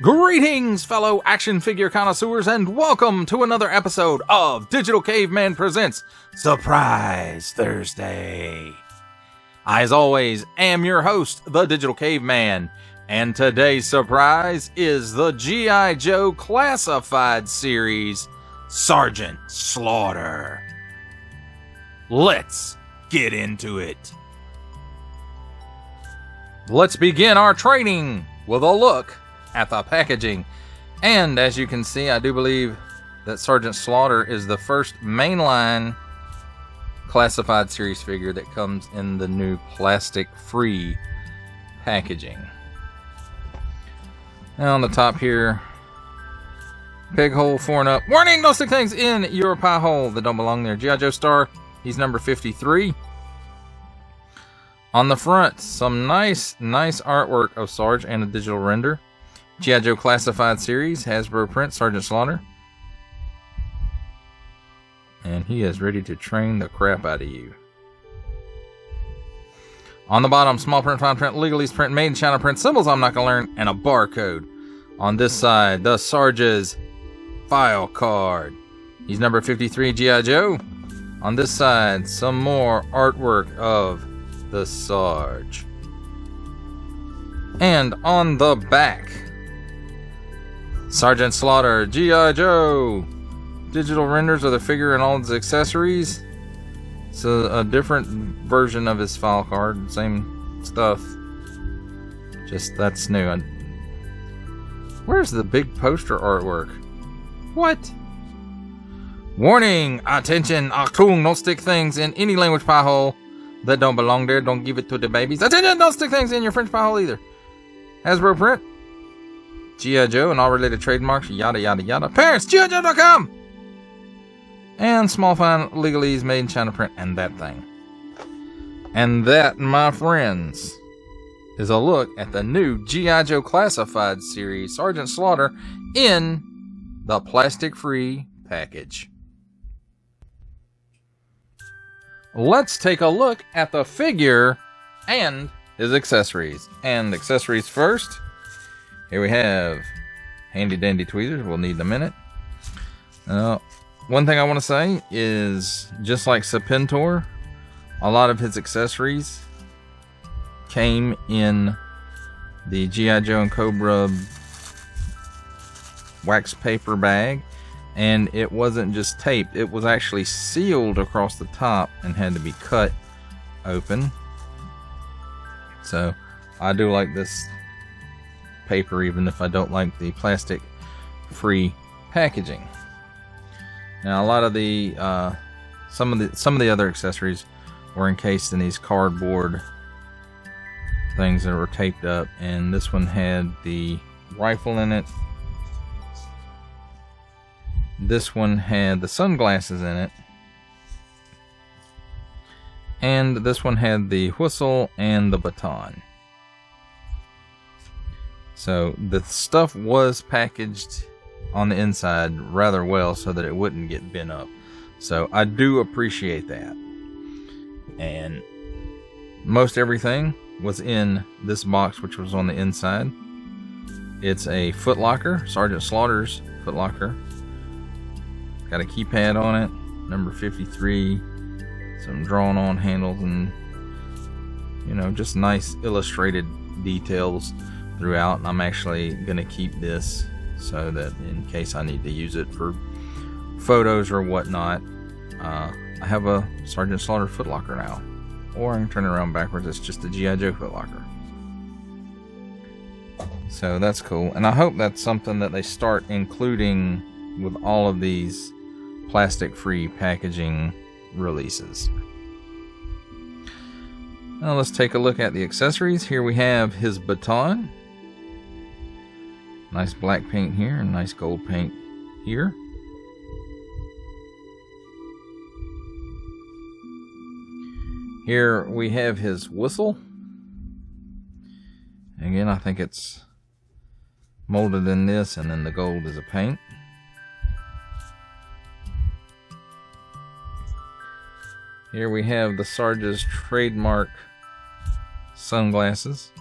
Greetings, fellow action figure connoisseurs, and welcome to another episode of Digital Caveman Presents Surprise Thursday. I, as always, am your host, the Digital Caveman, and today's surprise is the G.I. Joe Classified Series Sargeant Slaughter. Let's get into it. Let's begin our training with a look at the packaging. And as you can see, I do believe that Sargeant Slaughter is the first mainline Classified Series figure that comes in the new plastic-free packaging. Now on the top here, pig hole 4 and up. Warning, don't stick things in your pie hole that don't belong there. G.I. Joe Star, he's number 53. On the front, some nice artwork of Sarge and a digital render. G.I. Joe Classified Series, Hasbro print, Sargeant Slaughter. And he is ready to train the crap out of you. On the bottom, small print, fine print, legalese print, made in China print, symbols I'm not going to learn, and a barcode. On this side, the Sarge's file card. He's number 53, G.I. Joe. On this side, some more artwork of the Sarge. And on the back, Sargeant Slaughter, G.I. Joe. Digital renders of the figure and all its accessories. So a different version of his file card, same stuff. Just that's new. Where's the big poster artwork? What? Warning! Attention! Achtung! Don't stick things in any language pie hole that don't belong there. Don't give it to the babies. Attention! Don't stick things in your French pie hole either. Hasbro print. G.I. Joe and all related trademarks, yada yada yada. Parents, GIJoe.com! And small fine legalese made in China print, and that thing. And that, my friends, is a look at the new G.I. Joe Classified Series Sargeant Slaughter in the plastic-free package. Let's take a look at the figure and his accessories. And accessories first. Here we have handy dandy tweezers. We'll need in a minute. One thing I want to say is, just like Serpentor, a lot of his accessories came in the G.I. Joe and Cobra wax paper bag, and it wasn't just taped, it was actually sealed across the top and had to be cut open. So I do like this paper, even if I don't like the plastic free packaging. Now a lot of the some of the other accessories were encased in these cardboard things that were taped up, and this one had the rifle in it. This one had the sunglasses in it, and this one had the whistle and the baton. So the stuff was packaged on the inside rather well so that it wouldn't get bent up. So I do appreciate that. And most everything was in this box, which was on the inside. It's a footlocker, Sargeant Slaughter's footlocker. Got a keypad on it, number 53, some drawn on handles, and just nice illustrated details throughout. And I'm actually gonna keep this so that in case I need to use it for photos or whatnot, I have a Sargeant Slaughter footlocker now. Or I can turn it around backwards, it's just a G.I. Joe footlocker. So that's cool, and I hope that's something that they start including with all of these plastic-free packaging releases. Now let's take a look at the accessories. Here we have his baton. Nice black paint here and nice gold paint here. Here we have his whistle. Again, I think it's molded in this, and then the gold is a paint. Here we have the Sarge's trademark sunglasses.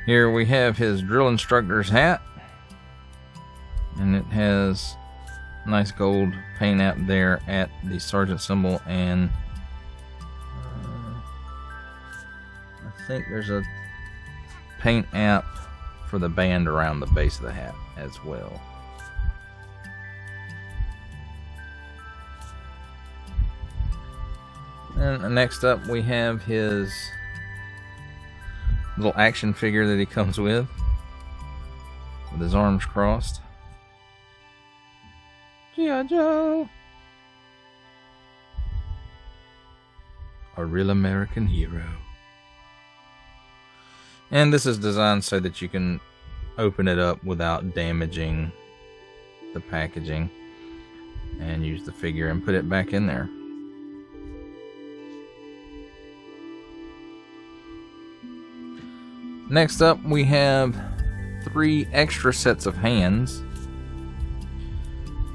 Here we have his drill instructor's hat, and it has nice gold paint app there at the sergeant symbol, and I think there's a paint app for the band around the base of the hat as well. And next up we have his little action figure that he comes with his arms crossed. G.I. Joe! A real American hero. And this is designed so that you can open it up without damaging the packaging, and use the figure and put it back in there. Next up we have 3 extra sets of hands.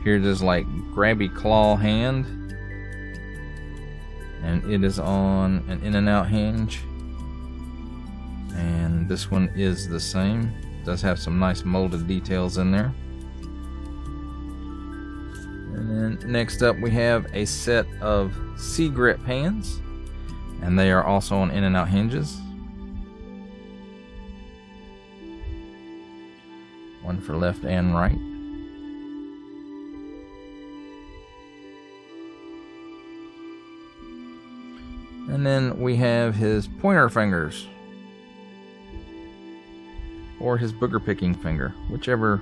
Here's this like grabby claw hand, and it is on an in and out hinge, and this one is the same. It does have some nice molded details in there. And then next up we have a set of C-grip hands, and they are also on in and out hinges. One for left and right. And then we have his pointer fingers, or his booger picking finger, whichever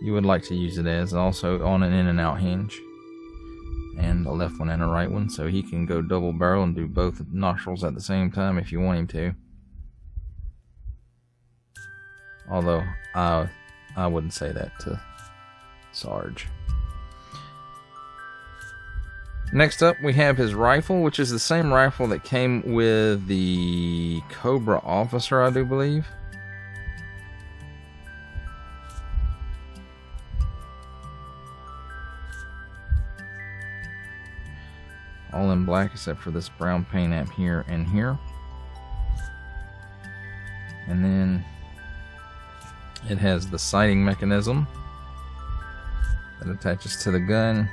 you would like to use it as, also on an in and out hinge, and a left one and a right one, so he can go double barrel and do both nostrils at the same time if you want him to. Although I wouldn't say that to Sarge. Next up we have his rifle, which is the same rifle that came with the Cobra officer, I do believe. All in black except for this brown paint app here and here. And then it has the sighting mechanism that attaches to the gun,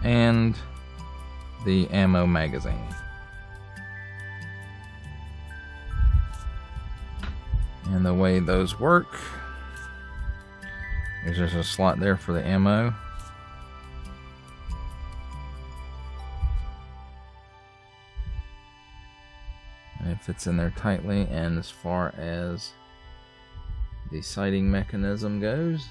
and the ammo magazine. And the way those work is there's a slot there for the ammo. And it fits in there tightly, and as far as the sighting mechanism goes,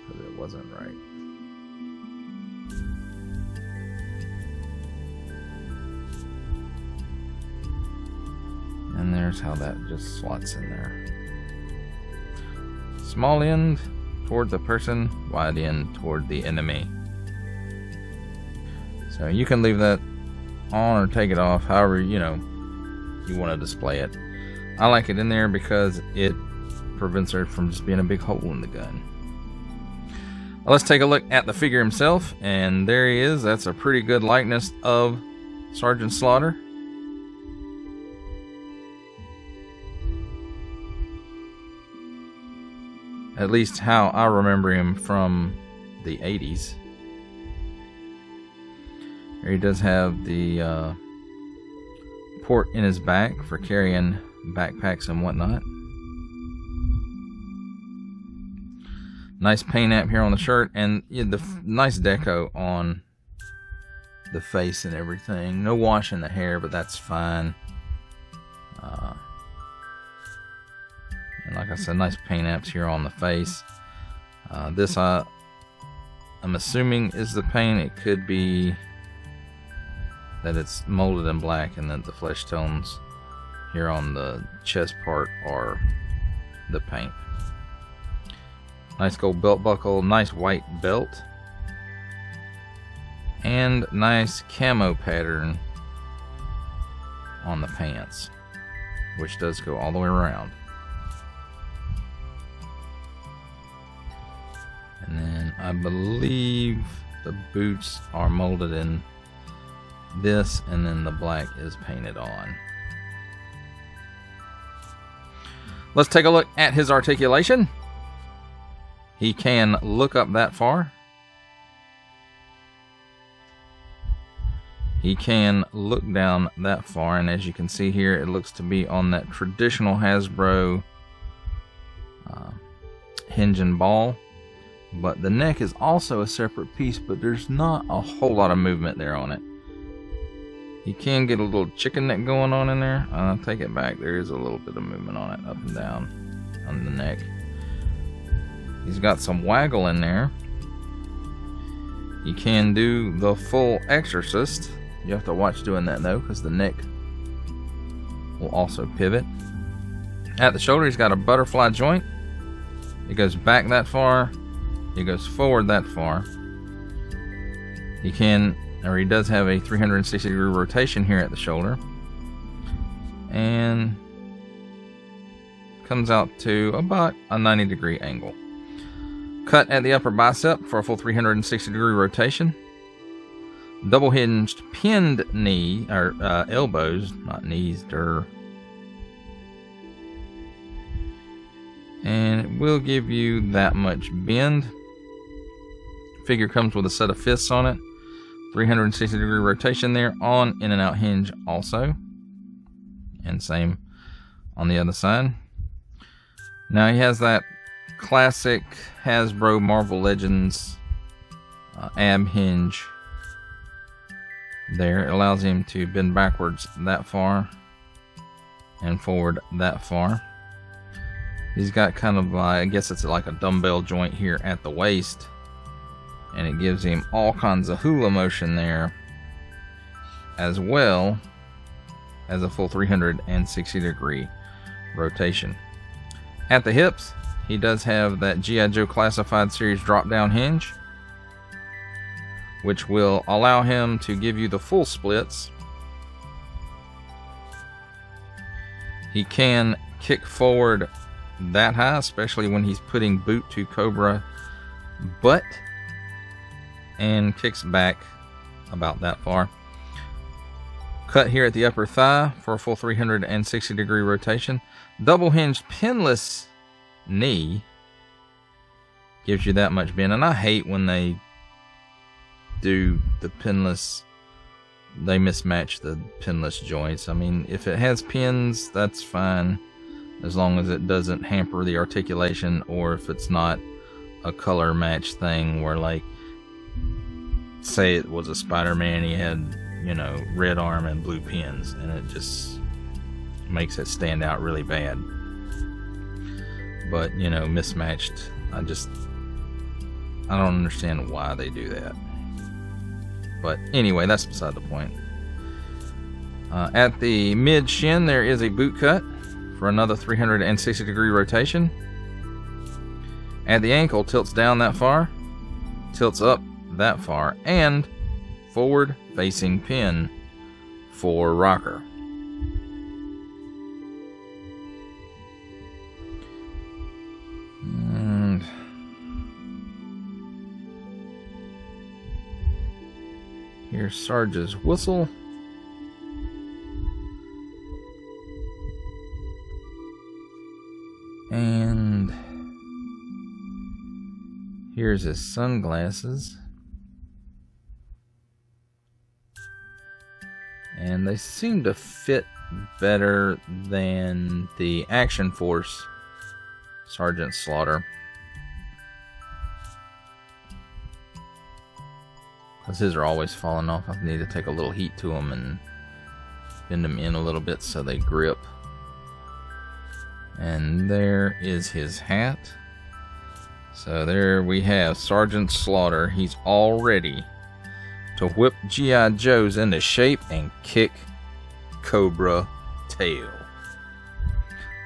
because it wasn't right. And there's how that just slots in there. Small end toward the person, wide end toward the enemy. So you can leave that on or take it off, however you want to display it. I like it in there because it prevents her from just being a big hole in the gun. Well, let's take a look at the figure himself, and there he is. That's a pretty good likeness of Sergeant Slaughter. At least how I remember him from the 80s. Here he does have the port in his back for carrying backpacks and whatnot. Nice paint app here on the shirt, and the nice deco on the face and everything. No wash in the hair, but that's fine. And like I said, nice paint apps here on the face. This I'm assuming is the paint. It could be that it's molded in black and that the flesh tones here on the chest part are the paint. Nice gold belt buckle, nice white belt, and nice camo pattern on the pants. which does go all the way around. And then I believe the boots are molded in this, and then the black is painted on. Let's take a look at his articulation. He can look up that far. He can look down that far, and as you can see here, it looks to be on that traditional Hasbro hinge and ball. But the neck is also a separate piece, but there's not a whole lot of movement there on it. You can get a little chicken neck going on in there. Take it back. There is a little bit of movement on it, up and down on the neck. He's got some waggle in there. You can do the full exorcist. You have to watch doing that though, because the neck will also pivot. At the shoulder, he's got a butterfly joint. It goes back that far. It goes forward that far. He does have a 360 degree rotation here at the shoulder. And comes out to about a 90 degree angle. Cut at the upper bicep for a full 360 degree rotation. Double hinged pinned knee, or elbows, not knees, and it will give you that much bend. Figure comes with a set of fists on it. 360 degree rotation there on in and out hinge also. And same on the other side. Now he has that classic Hasbro Marvel Legends ab hinge there. It allows him to bend backwards that far and forward that far. He's got kind of, I guess it's like a dumbbell joint here at the waist, and it gives him all kinds of hula motion there, as well as a full 360 degree rotation. At the hips, he does have that G.I. Joe Classified Series drop down hinge, which will allow him to give you the full splits. He can kick forward that high, especially when he's putting boot to Cobra butt, and kicks back about that far. Cut here at the upper thigh for a full 360 degree rotation. Double hinged pinless knee gives you that much bend, and I hate when they do the pinless, they mismatch the pinless joints. I mean, if it has pins, that's fine, as long as it doesn't hamper the articulation, or if it's not a color match thing where, like, say it was a Spider-Man, he had, you know, red arm and blue pins, and it just makes it stand out really bad. But, you know, mismatched, I don't understand why they do that. But anyway, that's beside the point. At the mid shin, there is a boot cut for another 360 degree rotation. At the ankle, tilts down that far, tilts up that far, and forward facing pin for rocker. And here's Sarge's whistle. And here's his sunglasses. And they seem to fit better than the Action Force Sargeant Slaughter, because his are always falling off. I need to take a little heat to them and bend them in a little bit so they grip. And there is his hat. So there we have Sargeant Slaughter. He's all ready to whip G.I. Joes into shape and kick Cobra tail.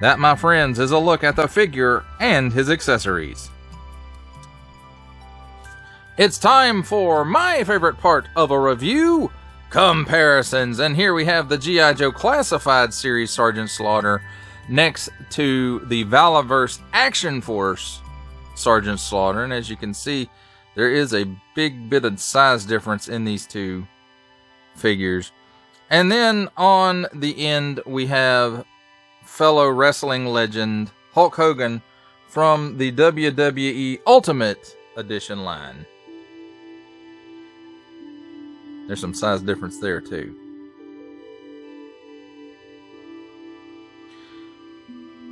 That, my friends, is a look at the figure and his accessories. It's time for my favorite part of a review, comparisons. And here we have the G.I. Joe Classified Series Sargeant Slaughter next to the Valaverse Action Force Sargeant Slaughter. And as you can see, there is a big bit of size difference in these two figures. And then on the end, we have fellow wrestling legend Hulk Hogan from the WWE Ultimate Edition line. There's some size difference there too.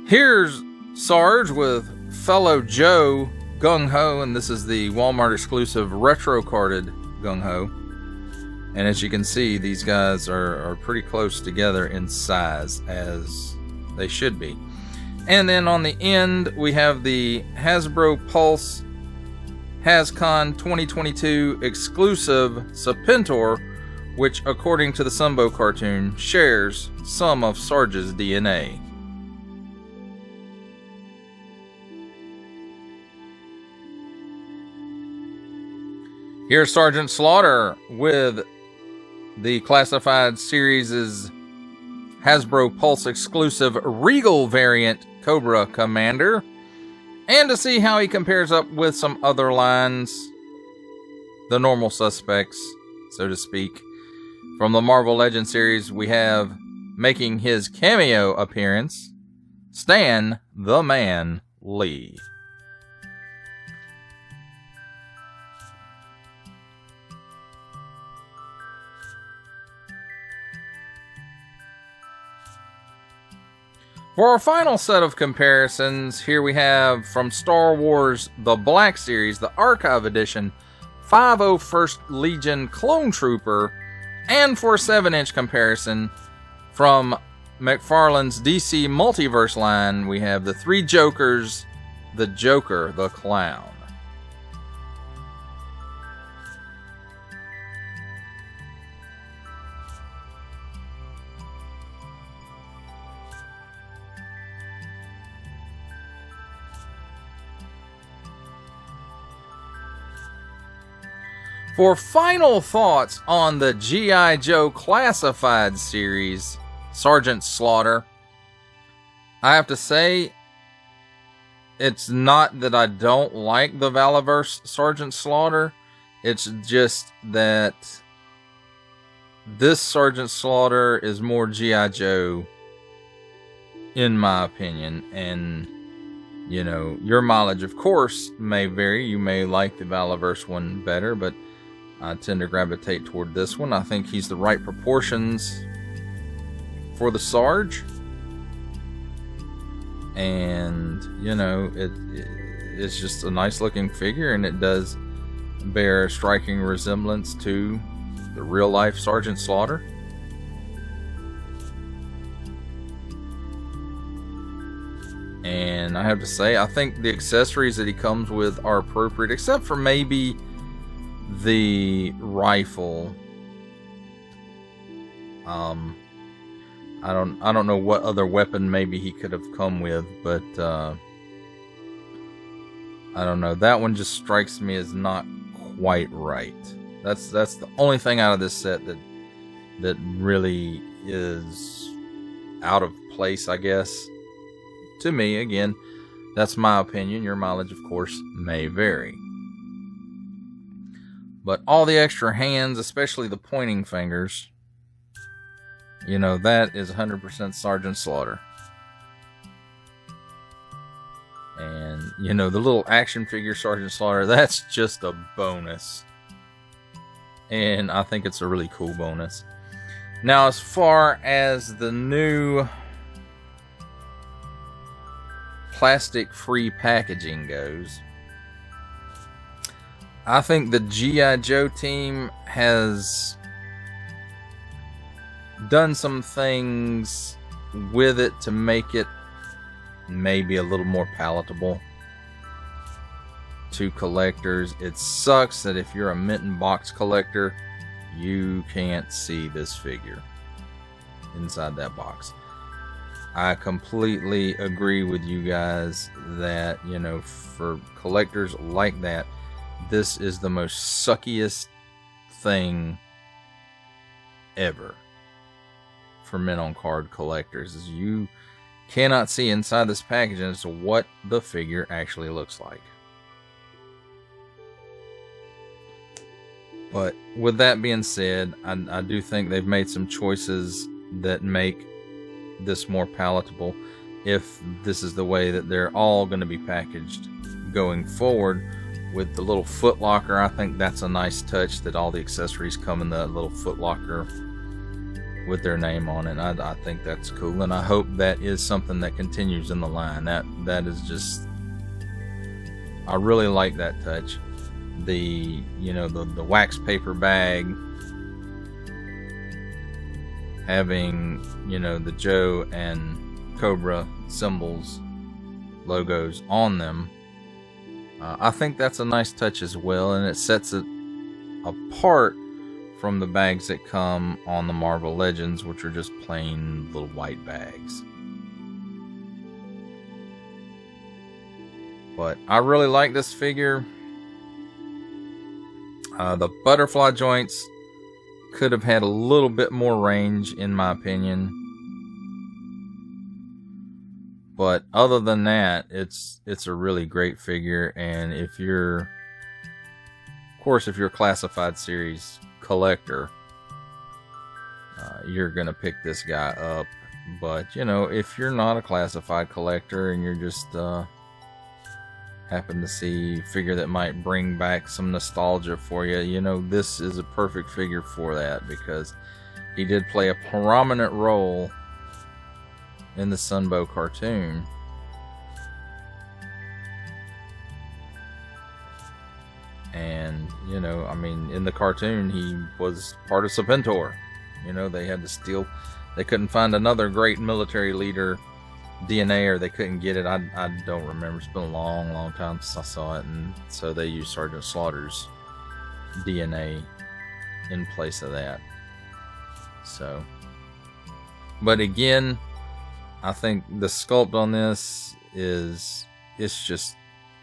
Here's Sarge with fellow Joe Gung Ho, and this is the Walmart exclusive retro carded Gung Ho. And as you can see, these guys are pretty close together in size, as they should be. And then on the end, we have the Hasbro Pulse HasCon 2022 exclusive Serpentor, which, according to the Sunbow cartoon, shares some of Sarge's DNA. Here's Sargeant Slaughter with the Classified Series' Hasbro Pulse exclusive Regal variant Cobra Commander. And to see how he compares up with some other lines, the normal suspects, so to speak. From the Marvel Legends series, we have, making his cameo appearance, Stan the Man Lee. For our final set of comparisons, here we have from Star Wars The Black Series, the Archive Edition, 501st Legion Clone Trooper, and for a 7-inch comparison, from McFarlane's DC Multiverse line, we have the Three Jokers, the Joker, the Clown. For final thoughts on the G.I. Joe Classified Series Sargeant Slaughter, I have to say, it's not that I don't like the Valaverse Sargeant Slaughter. It's just that this Sargeant Slaughter is more G.I. Joe, in my opinion. And, you know, your mileage, of course, may vary. You may like the Valaverse one better, but I tend to gravitate toward this one. I think he's the right proportions for the Sarge. And, you know, it's just a nice looking figure, and it does bear a striking resemblance to the real life Sargeant Slaughter. And I have to say, I think the accessories that he comes with are appropriate, except for maybe the rifle. I don't know what other weapon maybe he could have come with, but I don't know. That one just strikes me as not quite right. That's the only thing out of this set that really is out of place, I guess. To me, again, that's my opinion. Your mileage, of course, may vary. But all the extra hands, especially the pointing fingers, you know, that is 100% Sargeant Slaughter. And, you know, the little action figure Sargeant Slaughter, that's just a bonus. And I think it's a really cool bonus. Now, as far as the new plastic-free packaging goes, I think the G.I. Joe team has done some things with it to make it maybe a little more palatable to collectors. It sucks that if you're a mint and box collector, you can't see this figure inside that box. I completely agree with you guys that, you know, for collectors like that, this is the most suckiest thing ever for men on card collectors is you cannot see inside this package as to what the figure actually looks like. But with that being said, I do think they've made some choices that make this more palatable if this is the way that they're all going to be packaged going forward. With the little foot locker, I think that's a nice touch that all the accessories come in the little foot locker with their name on it. I think that's cool, and I hope that is something that continues in the line. That is just, I really like that touch. The the wax paper bag having the Joe and Cobra symbols, logos on them. I think that's a nice touch as well, and it sets it apart from the bags that come on the Marvel Legends, which are just plain little white bags. But I really like this figure. The butterfly joints could have had a little bit more range, in my opinion. But other than that, it's a really great figure. And if you're, of course, if you're a Classified Series collector, you're gonna pick this guy up. But if you're not a Classified collector and you're just happen to see a figure that might bring back some nostalgia for you, this is a perfect figure for that, because he did play a prominent role in the Sunbow cartoon. And I mean, in the cartoon he was part of Serpentor. They had to steal, they couldn't find another great military leader DNA, or they couldn't get it. I don't remember. It's been a long time since I saw it, and so they used Sergeant Slaughter's DNA in place of that. So, but again, I think the sculpt on this it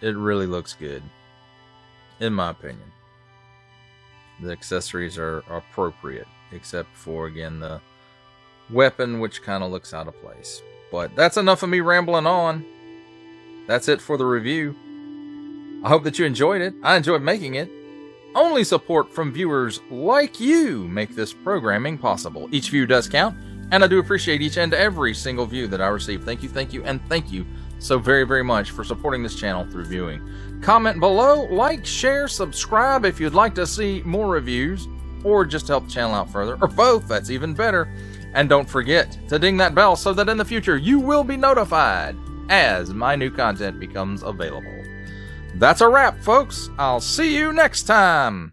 really looks good, in my opinion. The accessories are appropriate, except for, again, the weapon, which kind of looks out of place. But that's enough of me rambling on. That's it for the review. I hope that you enjoyed it. I enjoyed making it. Only support from viewers like you make this programming possible. Each view does count, and I do appreciate each and every single view that I receive. Thank you, and thank you so very much for supporting this channel through viewing. Comment below, like, share, subscribe if you'd like to see more reviews, or just help the channel out further, or both. That's even better. And don't forget to ding that bell so that in the future you will be notified as my new content becomes available. That's a wrap, folks. I'll see you next time.